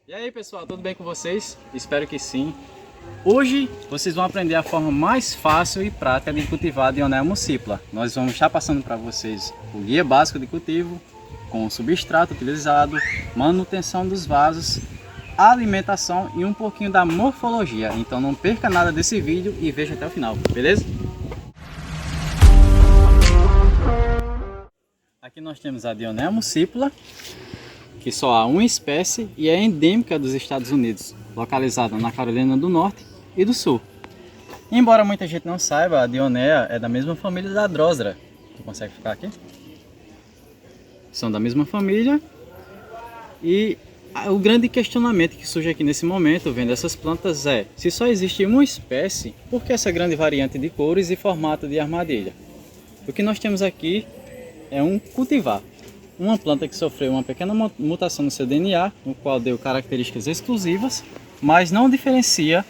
E aí pessoal, tudo bem com vocês? Espero que sim. Hoje vocês vão aprender a forma mais fácil e prática de cultivar a Dionea muscipula. Nós vamos estar passando para vocês o guia básico de cultivo, com o substrato utilizado, manutenção dos vasos, alimentação e um pouquinho da morfologia. Então não perca nada desse vídeo e veja até o final, beleza? Aqui nós temos a Dionea muscipula, que só há uma espécie e é endêmica dos Estados Unidos, localizada na Carolina do Norte e do Sul. Embora muita gente não saiba, a Dionea é da mesma família da Drosera. Tu consegue ficar aqui? São da mesma família. E o grande questionamento que surge aqui nesse momento, vendo essas plantas, é: se só existe uma espécie, por que essa grande variante de cores e formato de armadilha? O que nós temos aqui é um cultivar. Uma planta que sofreu uma pequena mutação no seu DNA, no qual deu características exclusivas, mas não diferencia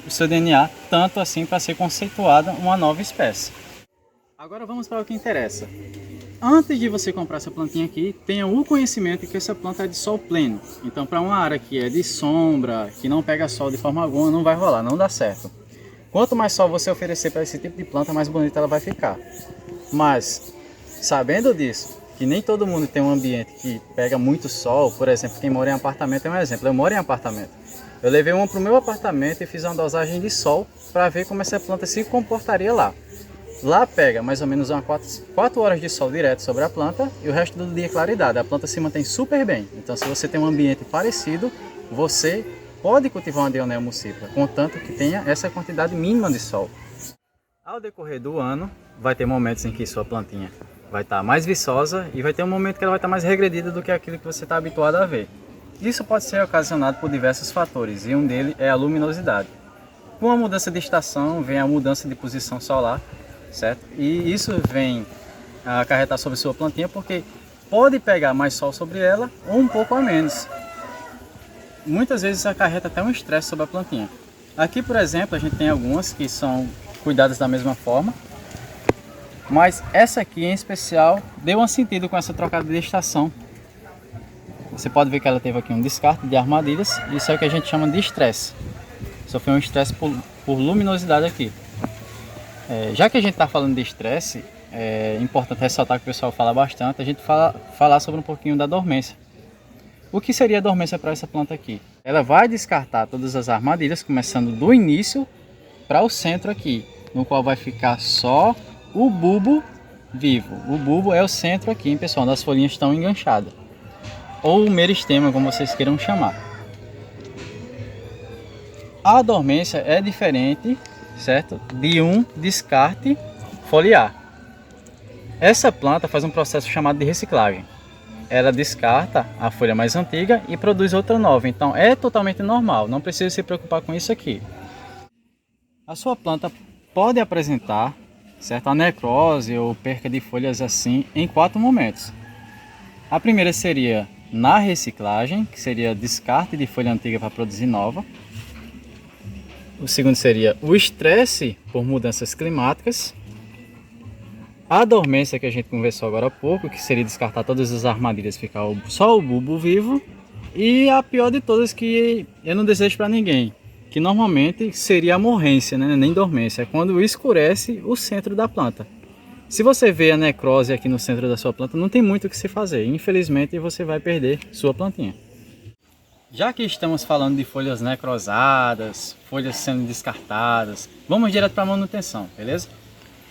o seu DNA tanto assim para ser conceituada uma nova espécie. Agora vamos para o que interessa. Antes de você comprar essa plantinha aqui, tenha o conhecimento que essa planta é de sol pleno. Então para uma área que é de sombra, que não pega sol de forma alguma, não vai rolar, não dá certo. Quanto mais sol você oferecer para esse tipo de planta, mais bonita ela vai ficar. Mas, sabendo disso, que nem todo mundo tem um ambiente que pega muito sol, por exemplo, quem mora em apartamento é um exemplo. Eu moro em apartamento. Eu levei uma para o meu apartamento e fiz uma dosagem de sol para ver como essa planta se comportaria lá. Lá pega mais ou menos umas 4 horas de sol direto sobre a planta e o resto do dia claridade. A planta se mantém super bem. Então, se você tem um ambiente parecido, você pode cultivar uma Dionea muscipula, contanto que tenha essa quantidade mínima de sol. Ao decorrer do ano, vai ter momentos em que sua plantinha vai estar mais viçosa e vai ter um momento que ela vai estar mais regredida do que aquilo que você está habituado a ver. Isso pode ser ocasionado por diversos fatores e um deles é a luminosidade. Com a mudança de estação vem a mudança de posição solar, certo? E isso vem a acarretar sobre sua plantinha porque pode pegar mais sol sobre ela ou um pouco a menos. Muitas vezes acarreta até um estresse sobre a plantinha. Aqui, por exemplo, a gente tem algumas que são cuidadas da mesma forma, mas essa aqui em especial deu um sentido com essa trocada de estação. Você pode ver que ela teve aqui um descarte de armadilhas. Isso é o que a gente chama de estresse. Sofreu um estresse por luminosidade aqui. Já que a gente está falando de estresse, é importante ressaltar que o pessoal fala bastante. A gente falar sobre um pouquinho da dormência. O que seria a dormência para essa planta aqui? Ela vai descartar todas as armadilhas, começando do início para o centro aqui, no qual vai ficar só o bulbo vivo. O bulbo é o centro aqui, hein, pessoal, onde as folhinhas estão enganchadas. Ou o meristema, como vocês queiram chamar. A dormência é diferente, certo, de um descarte foliar. Essa planta faz um processo chamado de reciclagem. Ela descarta a folha mais antiga e produz outra nova. Então é totalmente normal, não precisa se preocupar com isso aqui. A sua planta pode apresentar, certo, a necrose ou perca de folhas assim em 4 momentos. A primeira seria na reciclagem, que seria descarte de folha antiga para produzir nova. O segundo seria o estresse por mudanças climáticas. A dormência, que a gente conversou agora há pouco, que seria descartar todas as armadilhas, ficar só o bulbo vivo. E a pior de todas, que eu não desejo para ninguém, que normalmente seria a morrência, né? Nem dormência, é quando escurece o centro da planta. Se você vê a necrose aqui no centro da sua planta, não tem muito o que se fazer, infelizmente você vai perder sua plantinha. Já que estamos falando de folhas necrosadas, folhas sendo descartadas, vamos direto para a manutenção, beleza?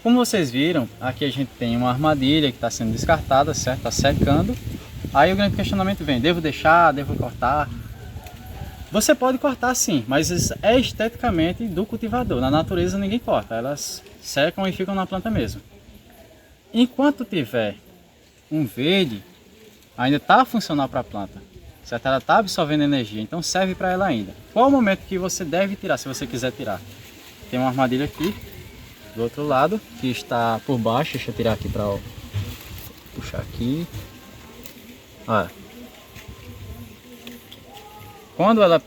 Como vocês viram, aqui a gente tem uma armadilha que está sendo descartada, certo? Está secando. Aí o grande questionamento vem: devo deixar, devo cortar? Você pode cortar sim, mas isso é esteticamente do cultivador. Na natureza ninguém corta, elas secam e ficam na planta mesmo. Enquanto tiver um verde, ainda está funcional para a planta, certo? Ela está absorvendo energia, então serve para ela ainda. Qual o momento que você deve tirar, se você quiser tirar? Tem uma armadilha aqui, do outro lado, que está por baixo. Deixa eu tirar aqui para puxar aqui. Olha. Quando ela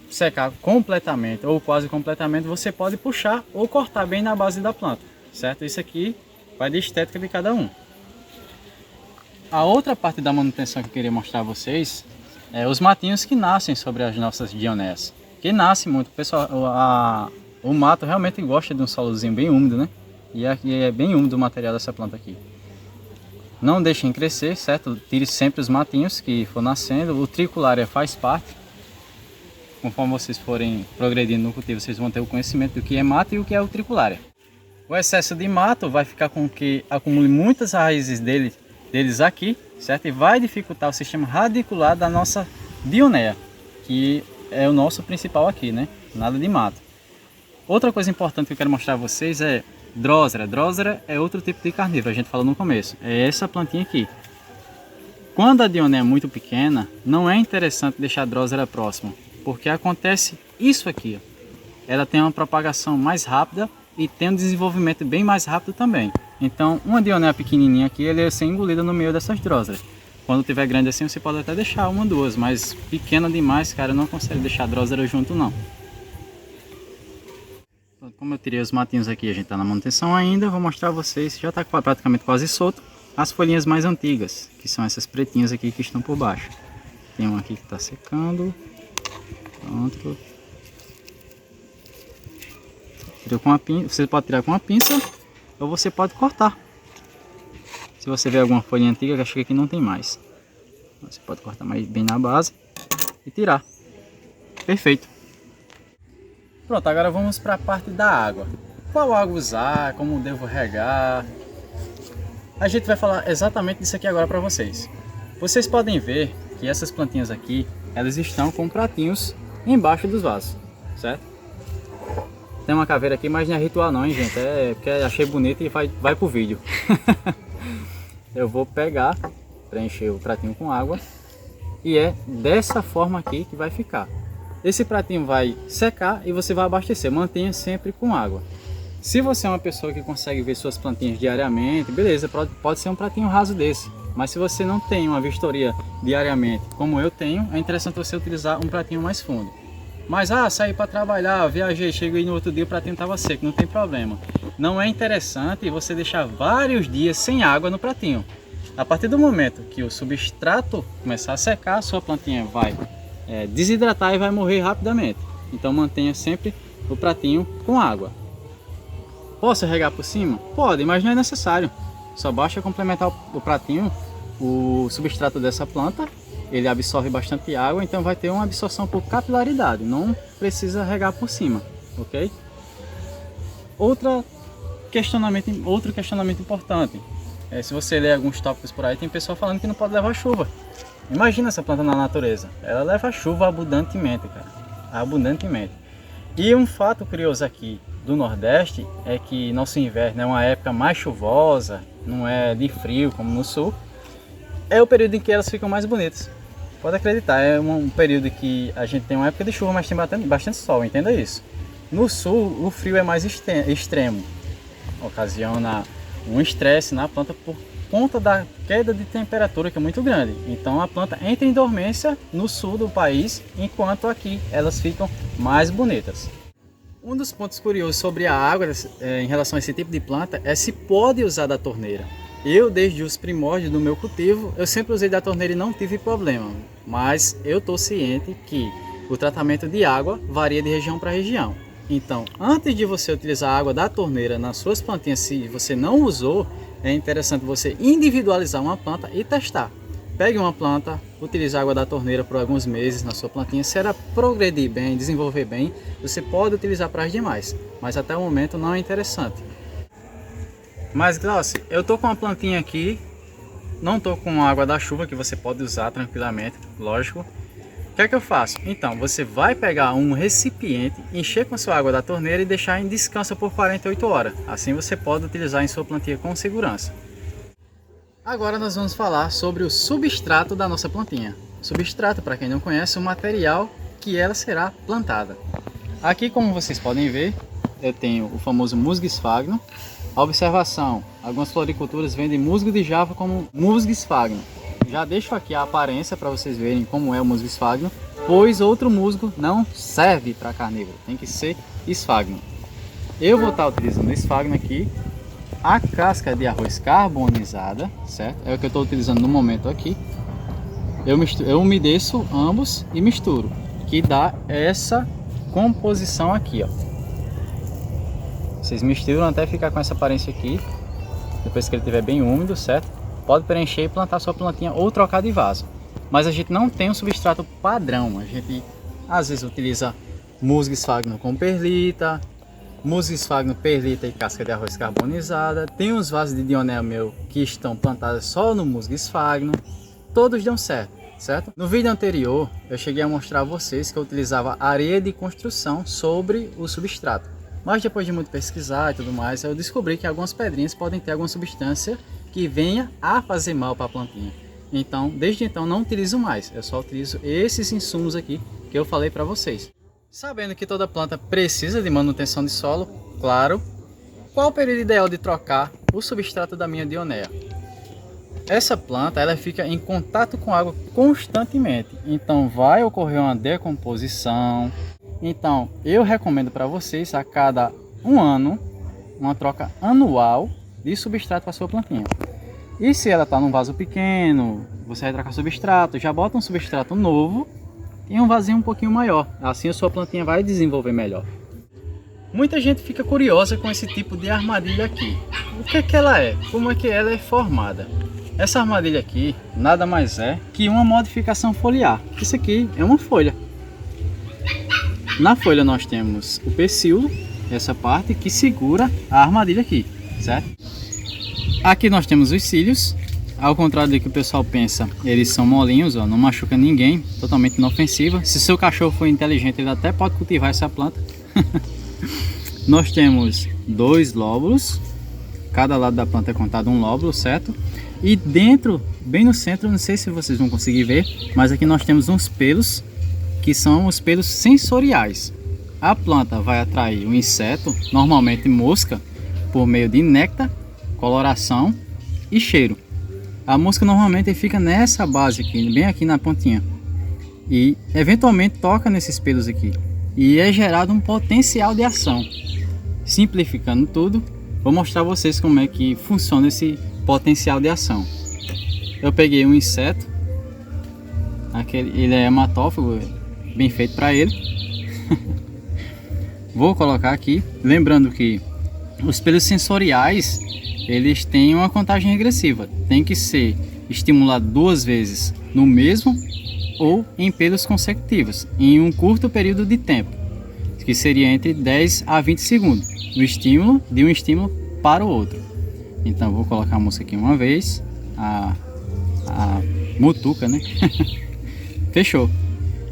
secar completamente ou quase completamente, você pode puxar ou cortar bem na base da planta, certo? Isso aqui vai de estética de cada um. A outra parte da manutenção que eu queria mostrar a vocês os matinhos que nascem sobre as nossas dionéias. Que nasce muito, pessoal, o mato realmente gosta de um solozinho bem úmido, né? E aqui é bem úmido o material dessa planta aqui. Não deixem crescer, certo? Tire sempre os matinhos que for nascendo. O triculária faz parte. Conforme vocês forem progredindo no cultivo, vocês vão ter o conhecimento do que é mato e o que é o triculária. O excesso de mato vai ficar com que acumule muitas raízes deles aqui, certo? E vai dificultar o sistema radicular da nossa dionéia, que é o nosso principal aqui, né? Nada de mato. Outra coisa importante que eu quero mostrar a vocês é Drosera. Drosera é outro tipo de carnívoro, a gente falou no começo. É essa plantinha aqui. Quando a dionéia é muito pequena, não é interessante deixar a Drosera próxima, porque acontece isso aqui. Ela tem uma propagação mais rápida e tem um desenvolvimento bem mais rápido também. Então, uma dionéia pequenininha aqui, ela ia ser engolida no meio dessas Droseras. Quando tiver grande assim, você pode até deixar uma, duas, mas pequena demais, cara, não consegue deixar a Drosera junto não. Como eu tirei os matinhos aqui, a gente está na manutenção ainda, vou mostrar a vocês, já está praticamente quase solto, as folhinhas mais antigas, que são essas pretinhas aqui que estão por baixo. Tem uma aqui que está secando, pronto. Tirou com uma pinça, você pode tirar com uma pinça ou você pode cortar. Se você vê alguma folha antiga, que acho que aqui não tem mais, você pode cortar mais bem na base e tirar. Perfeito. Pronto, agora vamos para a parte da água. Qual água usar, como devo regar. A gente vai falar exatamente disso aqui agora para vocês. Vocês podem ver que essas plantinhas aqui, elas estão com pratinhos embaixo dos vasos, certo? Tem uma caveira aqui, mas não é ritual não, hein, gente? É porque achei bonito e vai pro vídeo. Eu vou pegar, preencher o pratinho com água. E é dessa forma aqui que vai ficar. Esse pratinho vai secar e você vai abastecer. Mantenha sempre com água. Se você é uma pessoa que consegue ver suas plantinhas diariamente, beleza, pode ser um pratinho raso desse. Mas se você não tem uma vistoria diariamente, como eu tenho, é interessante você utilizar um pratinho mais fundo. Mas, saí para trabalhar, viajei, cheguei no outro dia, o pratinho estava seco, não tem problema. Não é interessante você deixar vários dias sem água no pratinho. A partir do momento que o substrato começar a secar, a sua plantinha vai desidratar e vai morrer rapidamente. Então mantenha sempre o pratinho com água. Posso regar por cima? Pode, mas não é necessário. Só basta complementar o pratinho, o substrato dessa planta. Ele absorve bastante água, então vai ter uma absorção por capilaridade, não precisa regar por cima, ok? Outro questionamento importante, se você ler alguns tópicos por aí, tem pessoa falando que não pode levar chuva. Imagina essa planta na natureza, ela leva chuva abundantemente, cara, abundantemente. E um fato curioso aqui do Nordeste é que nosso inverno é uma época mais chuvosa, não é de frio como no Sul. É o período em que elas ficam mais bonitas. Pode acreditar, é um período que a gente tem uma época de chuva, mas tem bastante sol, entenda isso. No sul, o frio é mais extremo, ocasiona um estresse na planta por conta da queda de temperatura, que é muito grande. Então a planta entra em dormência no sul do país, enquanto aqui elas ficam mais bonitas. Um dos pontos curiosos sobre a água em relação a esse tipo de planta é se pode usar da torneira. Eu, desde os primórdios do meu cultivo, eu sempre usei da torneira e não tive problema. Mas eu estou ciente que o tratamento de água varia de região para região. Então, antes de você utilizar a água da torneira nas suas plantinhas, se você não usou, é interessante você individualizar uma planta e testar. Pegue uma planta, utilize a água da torneira por alguns meses na sua plantinha. Se ela progredir bem, desenvolver bem, você pode utilizar para as demais. Mas até o momento não é interessante. Mas Glaucio, eu tô com uma plantinha aqui, não tô com água da chuva que você pode usar tranquilamente, lógico. O que é que eu faço? Então, você vai pegar um recipiente, encher com a sua água da torneira e deixar em descanso por 48 horas. Assim você pode utilizar em sua plantinha com segurança. Agora nós vamos falar sobre o substrato da nossa plantinha. Substrato, para quem não conhece, é o material que ela será plantada. Aqui, como vocês podem ver, eu tenho o famoso musgo esfagno. A observação, algumas floriculturas vendem musgo de Java como musgo esfagno. Já deixo aqui a aparência para vocês verem como é o musgo esfagno, pois outro musgo não serve para carnívoro, tem que ser esfagno. Eu vou estar utilizando esfagno aqui, a casca de arroz carbonizada, certo? É o que eu estou utilizando no momento aqui. eu umedeço ambos e misturo, que dá essa composição aqui, ó. Vocês misturam até ficar com essa aparência aqui. Depois que ele estiver bem úmido, certo? Pode preencher e plantar sua plantinha ou trocar de vaso. Mas a gente não tem um substrato padrão. A gente às vezes utiliza musgo esfagno com perlita, musgo esfagno, perlita e casca de arroz carbonizada. Tem uns vasos de Dionea meu que estão plantados só no musgo esfagno. Todos dão certo, certo? No vídeo anterior eu cheguei a mostrar a vocês que eu utilizava areia de construção sobre o substrato. Mas depois de muito pesquisar e tudo mais, eu descobri que algumas pedrinhas podem ter alguma substância que venha a fazer mal para a plantinha. Então, desde então não utilizo mais, eu só utilizo esses insumos aqui que eu falei para vocês. Sabendo que toda planta precisa de manutenção de solo, claro, qual o período ideal de trocar o substrato da minha Dionea? Essa planta ela fica em contato com água constantemente, então vai ocorrer uma decomposição. Então eu recomendo para vocês a cada um ano uma troca anual de substrato para sua plantinha. E se ela está num vaso pequeno, você vai trocar substrato, já bota um substrato novo e um vasinho um pouquinho maior, assim a sua plantinha vai desenvolver melhor. Muita gente fica curiosa com esse tipo de armadilha aqui. O que é que ela é? Como é que ela é formada? Essa armadilha aqui nada mais é que uma modificação foliar. Isso aqui é uma folha. Na folha nós temos o pecíolo, essa parte que segura a armadilha aqui, certo? Aqui nós temos os cílios, ao contrário do que o pessoal pensa, eles são molinhos, ó, não machuca ninguém, totalmente inofensiva. Se seu cachorro for inteligente, ele até pode cultivar essa planta. Nós temos 2 lóbulos, cada lado da planta é contado um lóbulo, certo? E dentro, bem no centro, não sei se vocês vão conseguir ver, mas aqui nós temos uns pelos, que são os pelos sensoriais. A planta vai atrair um inseto, normalmente mosca, por meio de néctar, coloração e cheiro. A mosca normalmente fica nessa base aqui, bem aqui na pontinha, e eventualmente toca nesses pelos aqui, e é gerado um potencial de ação. Simplificando tudo, vou mostrar a vocês como é que funciona esse potencial de ação. Eu peguei um inseto, ele é hematófago, bem feito para ele. Vou colocar aqui, lembrando que os pelos sensoriais eles têm uma contagem regressiva, tem que ser estimulado 2 vezes no mesmo ou em pelos consecutivos em um curto período de tempo, que seria entre 10 a 20 segundos no estímulo, de um estímulo para o outro. Então vou colocar a mosca aqui uma vez, a mutuca, né? Fechou.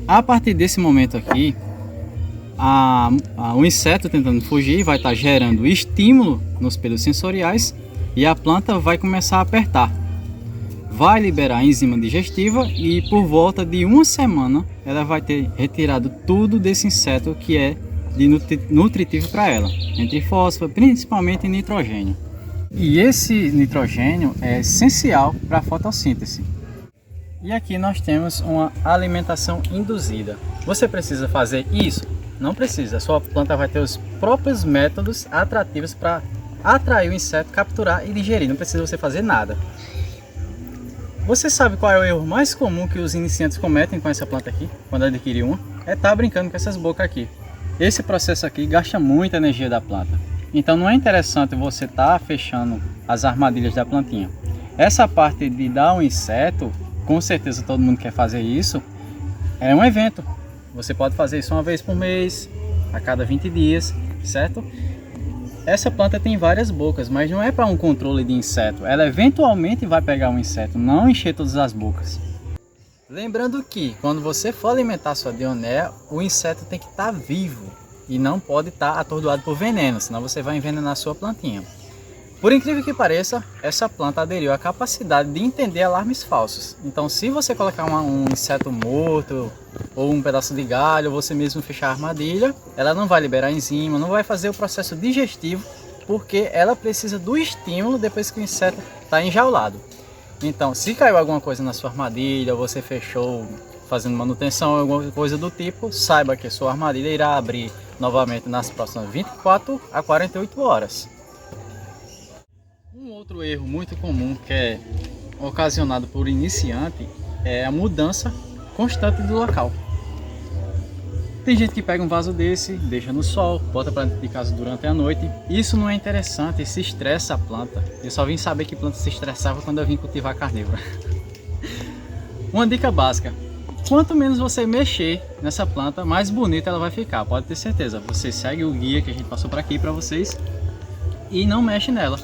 A partir desse momento aqui, o inseto tentando fugir vai estar gerando estímulo nos pelos sensoriais e a planta vai começar a apertar. Vai liberar a enzima digestiva e por volta de 1 semana ela vai ter retirado tudo desse inseto que é de nutritivo para ela, entre fósforo, principalmente nitrogênio. E esse nitrogênio é essencial para a fotossíntese. E aqui nós temos uma alimentação induzida. Você precisa fazer isso? Não precisa, a sua planta vai ter os próprios métodos atrativos para atrair o inseto, capturar e digerir, não precisa você fazer nada. Você sabe qual é o erro mais comum que os iniciantes cometem com essa planta aqui, quando adquirir uma? É estar brincando com essas bocas aqui. Esse processo aqui gasta muita energia da planta. Então não é interessante você estar fechando as armadilhas da plantinha. Essa parte de dar um inseto, com certeza todo mundo quer fazer isso, é um evento. Você pode fazer isso uma vez por mês, a cada 20 dias, certo? Essa planta tem várias bocas, mas não é para um controle de inseto. Ela eventualmente vai pegar um inseto, não encher todas as bocas. Lembrando que quando você for alimentar sua Dionea, o inseto tem que estar vivo e não pode estar atordoado por veneno, senão você vai envenenar a sua plantinha. Por incrível que pareça, essa planta aderiu à capacidade de entender alarmes falsos. Então, se você colocar um inseto morto ou um pedaço de galho, ou você mesmo fechar a armadilha, ela não vai liberar enzima, não vai fazer o processo digestivo, porque ela precisa do estímulo depois que o inseto está enjaulado. Então, se caiu alguma coisa na sua armadilha, você fechou fazendo manutenção, alguma coisa do tipo, saiba que a sua armadilha irá abrir novamente nas próximas 24 a 48 horas. Um outro erro muito comum que é ocasionado por iniciante é a mudança constante do local. Tem gente que pega um vaso desse, deixa no sol, bota para dentro de casa durante a noite. Isso não é interessante, isso estressa a planta. Eu só vim saber que planta se estressava quando eu vim cultivar carnívora. Uma dica básica: quanto menos você mexer nessa planta, mais bonita ela vai ficar, pode ter certeza. Você segue o guia que a gente passou por aqui para vocês e não mexe nela.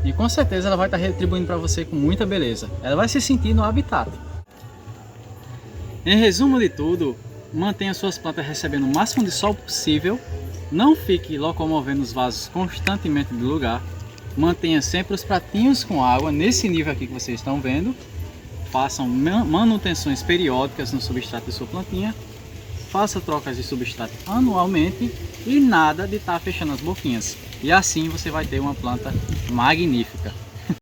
E com certeza ela vai estar retribuindo para você com muita beleza. Ela vai se sentir no habitat. Em resumo de tudo, mantenha suas plantas recebendo o máximo de sol possível. Não fique locomovendo os vasos constantemente do lugar. Mantenha sempre os pratinhos com água nesse nível aqui que vocês estão vendo. Façam manutenções periódicas no substrato de sua plantinha. Faça trocas de substrato anualmente e nada de estar fechando as boquinhas. E assim você vai ter uma planta magnífica.